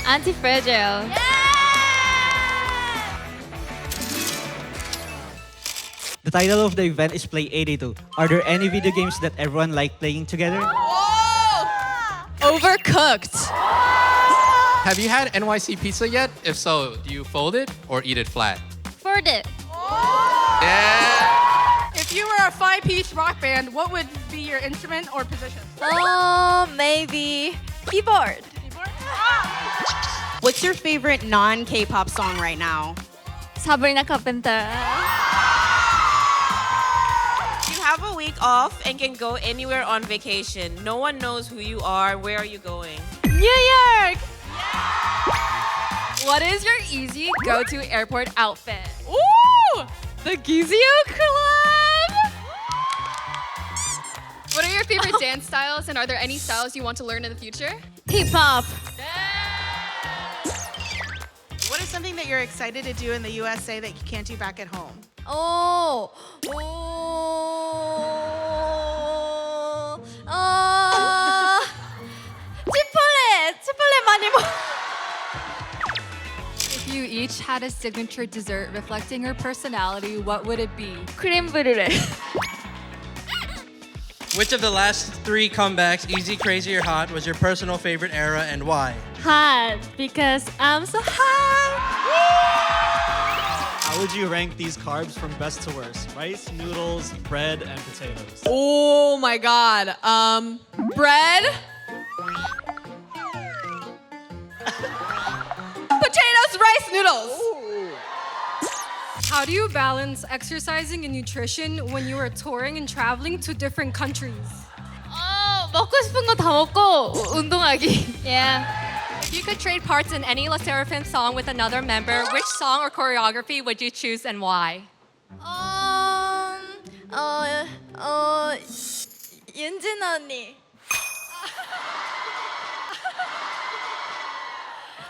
Anti-fragile. The title of the event is Play 82. Are there any video games that everyone like playing together? Overcooked. Have you had NYC pizza yet? If so, do you fold it or eat it flat? Fold it. Yeah. If you were a five-piece rock band, what would be your instrument or position? Oh, maybe keyboard. Keyboard? What's your favorite non-K-pop song right now? Sabrina Carpenter. You have a week off and can go anywhere on vacation. No one knows who you are. Where are you going? New York. What is your easy go-to airport outfit? Ooh! The Gizio Club. What are your favorite dance styles, and are there any styles you want to learn in the future? Hip hop. What is something that you're excited to do in the USA that you can't do back at home? Oh. 치폴레 많이 먹. If you each had a signature dessert reflecting your personality, what would it be? 크림 브룰레. Which of the last three comebacks, Easy, Crazy, or Hot, was your personal favorite era and why? Hot because I'm so hot. How would you rank these carbs from best to worst? Rice, noodles, bread, and potatoes. Oh my God. Bread. Potatoes, rice, noodles. How do you balance exercising and nutrition when you are touring and traveling to different countries? 먹고 싶은 거 다 먹고 운동하기. Yeah. If you could trade parts in any SSERAFIM song with another member, which song or choreography would you choose and why? 윤진아 언니.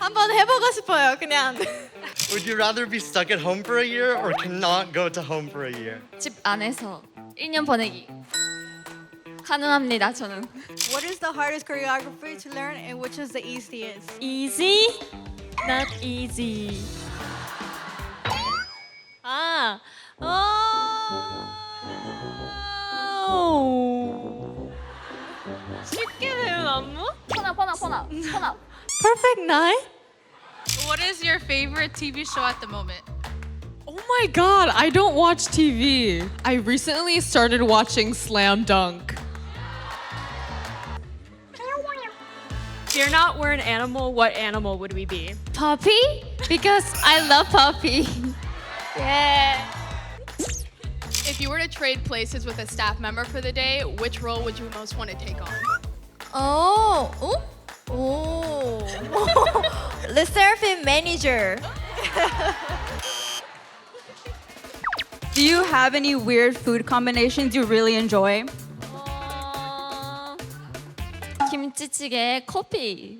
한번 해보고 싶어요, 그냥. Would you rather be stuck at home for a year or cannot go to home for a year? 집 안에서 1년 보내기. 가능합니다, 저는. What is the hardest choreography to learn and which is the easiest? Easy? Not easy. 아, 쉽게 배운 안무? 퍼나. Perfect night? What is your favorite TV show at the moment? Oh my God, I don't watch TV. I recently started watching Slam Dunk. If you're not were an animal, what animal would we be? Puppy? Because I love puppy. Yeah. If you were to trade places with a staff member for the day, which role would you most want to take on? Oh. The SSERAFIM manager. Do you have any weird food combinations you really enjoy? 김치찌개, 커피.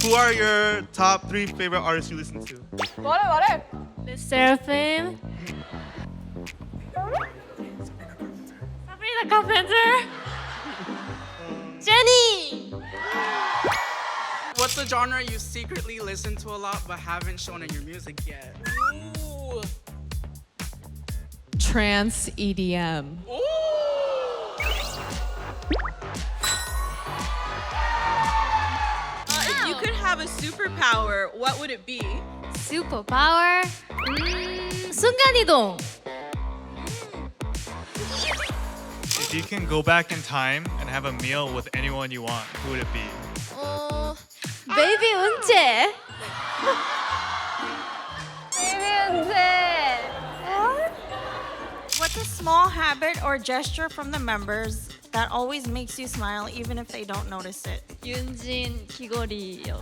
Who are your top 3 favorite artists you listen to? 말해. SSERAFIM. Sabrina Carpenter. Jenny. What's the genre you secretly listen to a lot but haven't shown in your music yet? Trance EDM. If you could have a superpower, what would it be? Superpower. 순간이동. If you can go back in time and have a meal with anyone you want, who would it be? 베이비 은재. 베이비 은재. What's a small habit or gesture from the members that always makes you smile even if they don't notice it? 윤진 귀걸이요.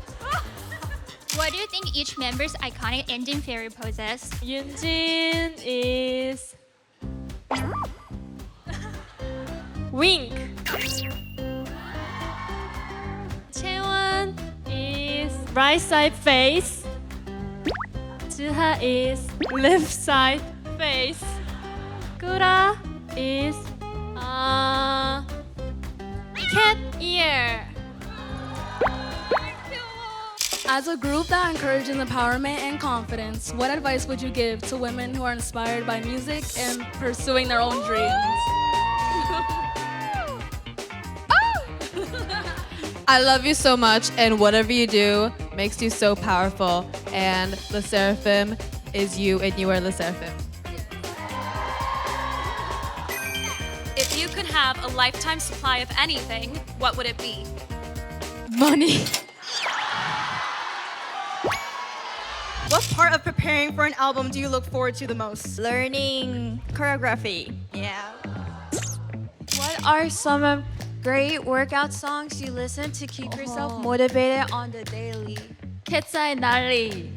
What do you think each member's iconic ending fairy poses? 윤진 is wink. 채원 is right side face. 지하 is left side face. Kura is cat ear. As a group that encourages empowerment and confidence, what advice would you give to women who are inspired by music and pursuing their own dreams? I love you so much, and whatever you do makes you so powerful. And the Seraphim is you, and you are the Seraphim. If you could have a lifetime supply of anything, what would it be? Money. What part of preparing for an album do you look forward to the most? Learning choreography. Yeah. What are some great workout songs you listen to keep yourself motivated on the daily? Ketsa의 날리.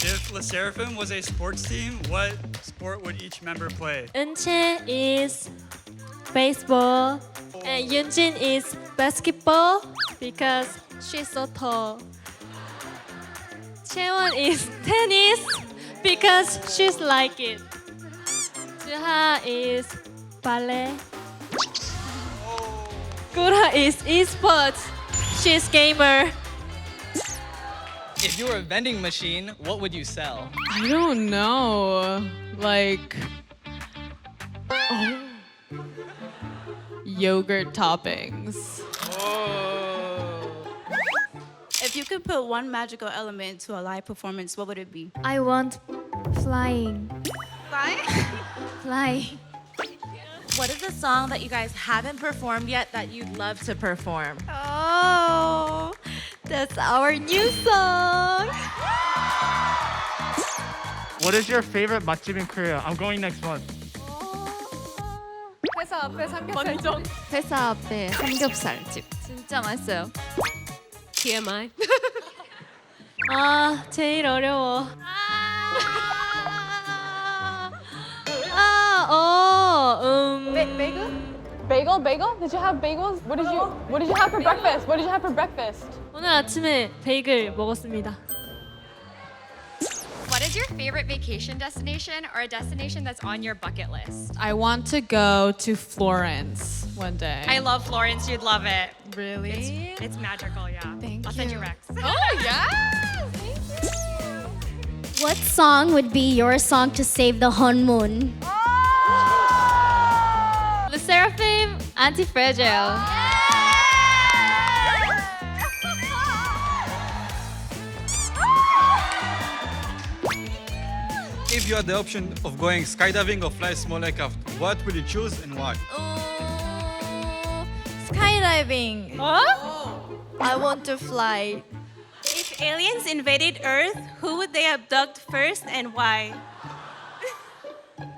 If the Seraphim was a sports team, what sport would each member play? Eunchae is baseball, and Yunjin is basketball because she's so tall. Chaewon is tennis because she's like it. Juha is ballet. Kura is esports. She's gamer. If you were a vending machine, what would you sell? I don't know. Like, yogurt toppings. If you could put one magical element to a live performance, what would it be? I want flying. Flying? Flying. What is a song that you guys haven't performed yet that you'd love to perform? Oh, that's our new song. What is your favorite 맛집 in Korea? I'm going next month. 회사 앞에 삼겹살집. 회사 앞에 삼겹살집. 진짜 맛있어요. TMI. 아, 제일 어려워. Bagel? Bagel? Did you have bagels? What did you have for breakfast? What did you have for breakfast? 오늘 아침에 베이글 먹었습니다. What is your favorite vacation destination or a destination that's on your bucket list? I want to go to Florence one day. I love Florence. You'd love it. Really? It's magical, yeah. I'll send you Rex. Oh, yeah! What song would be your song to save the Honmoon? The Seraphim Anti-Fragile. If you had the option of going skydiving or fly small aircraft, what would you choose and why? Skydiving. I want to fly. If aliens invaded Earth, who would they abduct first and why?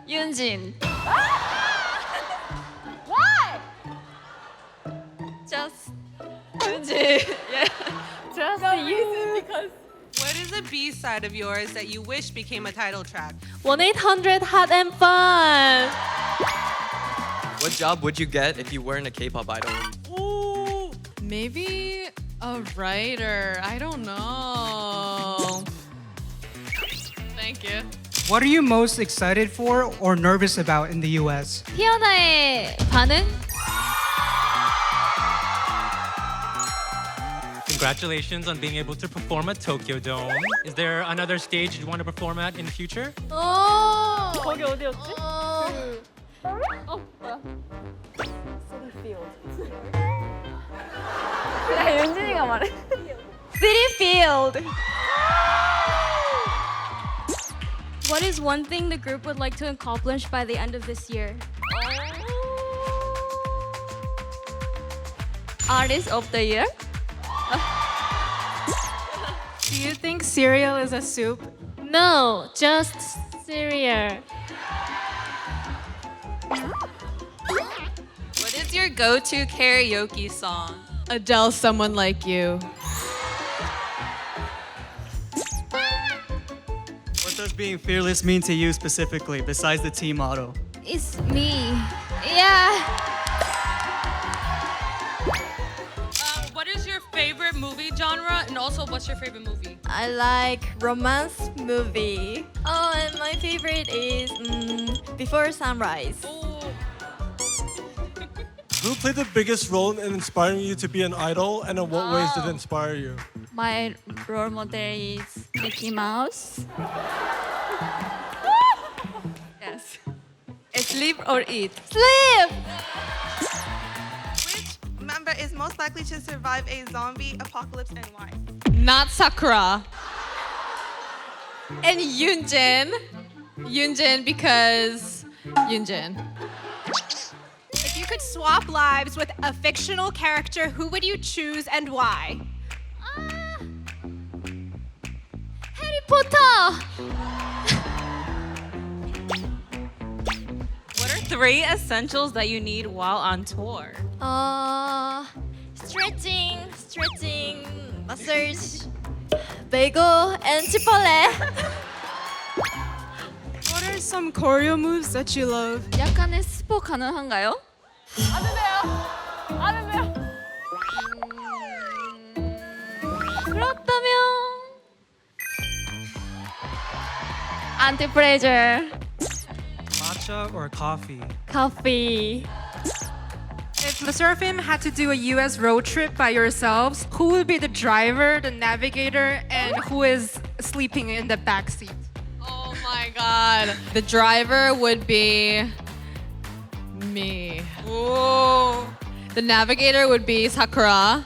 Yunjin. Why? Just Yunjin. Yeah. Just you. Because What is a B-side of yours that you wish became a title track? 1-800 Hot and Fun. What job would you get if you weren't a K-pop idol? Ooh, maybe a writer. I don't know. Thank you. What are you most excited for or nervous about in the US? 피어나의 반응? Congratulations on being able to perform at Tokyo Dome. Is there another stage you want to perform at in the future? 거기 어디였지? 뭐야? 야, 윤진이가 말해. City Field. What is one thing the group would like to accomplish by the end of this year? Artist of the year? Do you think cereal is a soup? No, just cereal. What is your go-to karaoke song? Adele, Someone Like You. What does being fearless mean to you specifically, besides the team motto? It's me. Yeah. What is your favorite favorite movie genre, and also what's your favorite movie? I like romance movie. Oh, and my favorite is Before Sunrise. Who played the biggest role in inspiring you to be an idol, and in what ways did it inspire you? My role model is Mickey Mouse. Yes. Sleep or eat? Sleep! Which member is most likely to survive a zombie apocalypse and why? Not Sakura. And Yoonjin. Yoonjin because Yoonjin. If you could swap lives with a fictional character, who would you choose and why? Harry Potter. What are 3 essentials that you need while on tour? Stretching, massage, bagel, and Chipotle. What are some choreo moves that you love? 약간의 스포 가능한가요? 그렇다면 anti-pressure, Matcha or coffee? coffee. If the SSERAFIM had to do a US road trip by yourselves, who would be the driver, the navigator, and who is sleeping in the back seat? Oh my god. The driver would be me. Whoa. The navigator would be Sakura.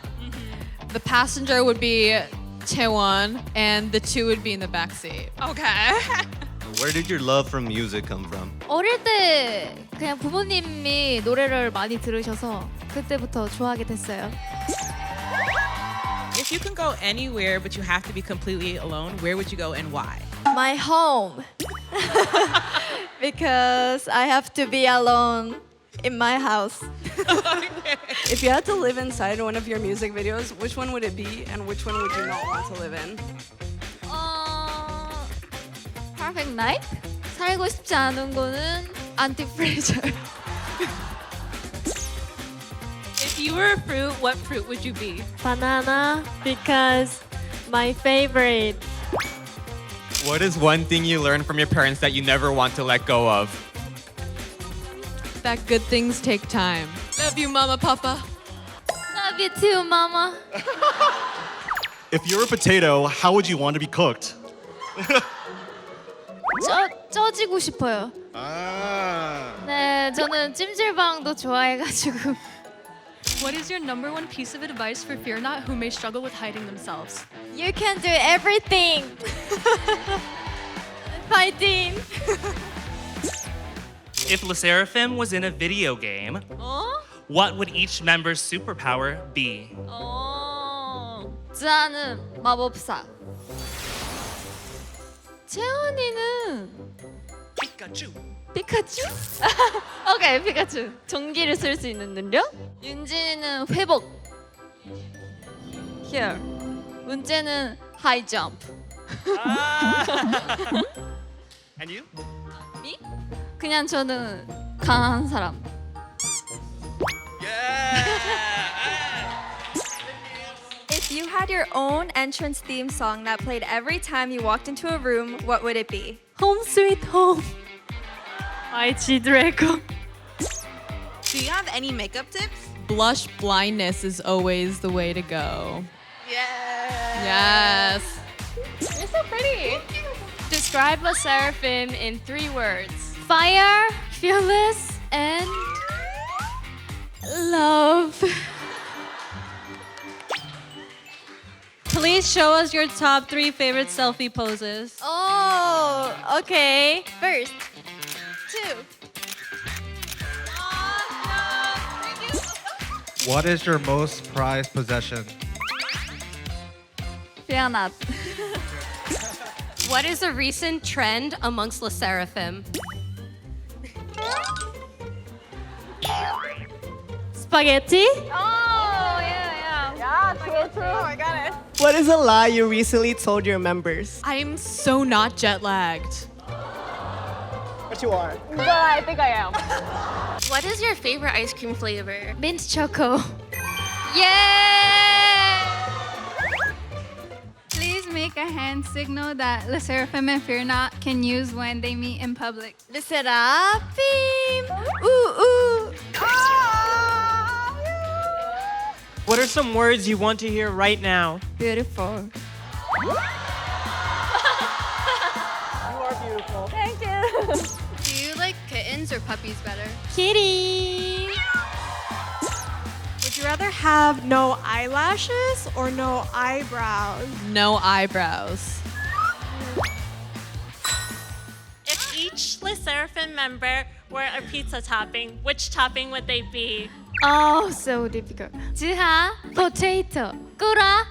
The passenger would be Taewon, and the 2 would be in the back seat. Okay. Where did your love for music come from? 어릴 때 그냥 부모님이 노래를 많이 들으셔서 그때부터 좋아하게 됐어요. If you can go anywhere but you have to be completely alone, where would you go and why? My home. Because I have to be alone in my house. If you had to live inside one of your music videos, which one would it be and which one would you not want to live in? Perfect night? 살고 싶지 않은 거는 anti-pressure. If you were a fruit, what fruit would you be? Banana, because my favorite. What is one thing you learned from your parents that you never want to let go of? That good things take time. Love you, Mama, Papa. Love you too, mama. If you're a potato, how would you want to be cooked? 쪄지고 싶어요. 네, 저는 찜질방도 좋아해가지고. What is your #1 piece of advice for FEARNOT who may struggle with hiding themselves? You can do everything. Fighting. If SSERAFIM was in a video game, what would each member's superpower be? 자는 마법사. 채원이는 피카츄. 피카츄? 오케이, 피카츄. 전기를 쓸 수 있는 능력? 윤진이는 회복. Here. 문재는 high jump. And you? Me? 그냥 저는 강한 사람. If you had your own entrance theme song that played every time you walked into a room, what would it be? Home sweet home. IT Draco. Do you have any makeup tips? Blush blindness is always the way to go. Yeah. Yes. You're so pretty. Describe SSERAFIM in 3 words. Fire, fearless, and love. Please show us your top 3 favorite selfie poses. Oh, okay. First, 2. What is your most prized possession? FEARNOT. What is a recent trend amongst SSERAFIM? Spaghetti. Oh, yeah, true. I got it. What is a lie you recently told your members? I am so not jet lagged. But you are. But I think I am. What is your favorite ice cream flavor? Mint choco. Yeah! hand signal that Le Seraphim and FEARNOT can use when they meet in public. Le Seraphim. Ooh, ooh. What are some words you want to hear right now? Beautiful. You are beautiful. Thank you. Do you like kittens or puppies better? Kitty. Would you rather have no eyelashes or no eyebrows? No eyebrows. If each Le Seraphim member were a pizza topping, which topping would they be? Oh, so difficult. 지하, potato. 꾸라,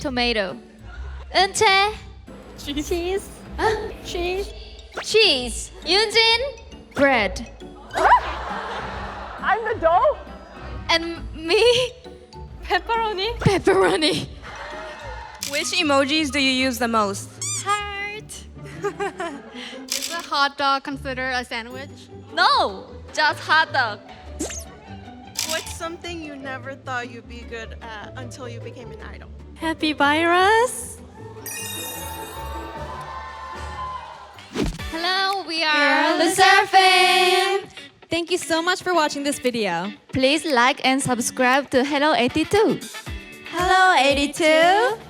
tomato. 은채, cheese. Cheese. Cheese. 윤진, bread. I'm the dough? And me, pepperoni. Pepperoni. Which emojis do you use the most? Heart. Is a hot dog considered a sandwich? No, just hot dog. What's something you never thought you'd be good at until you became an idol? Happy virus. Hello, we are Le Seraphim. Thank you so much for watching this video. Please like and subscribe to Hello 82. Hello, 82.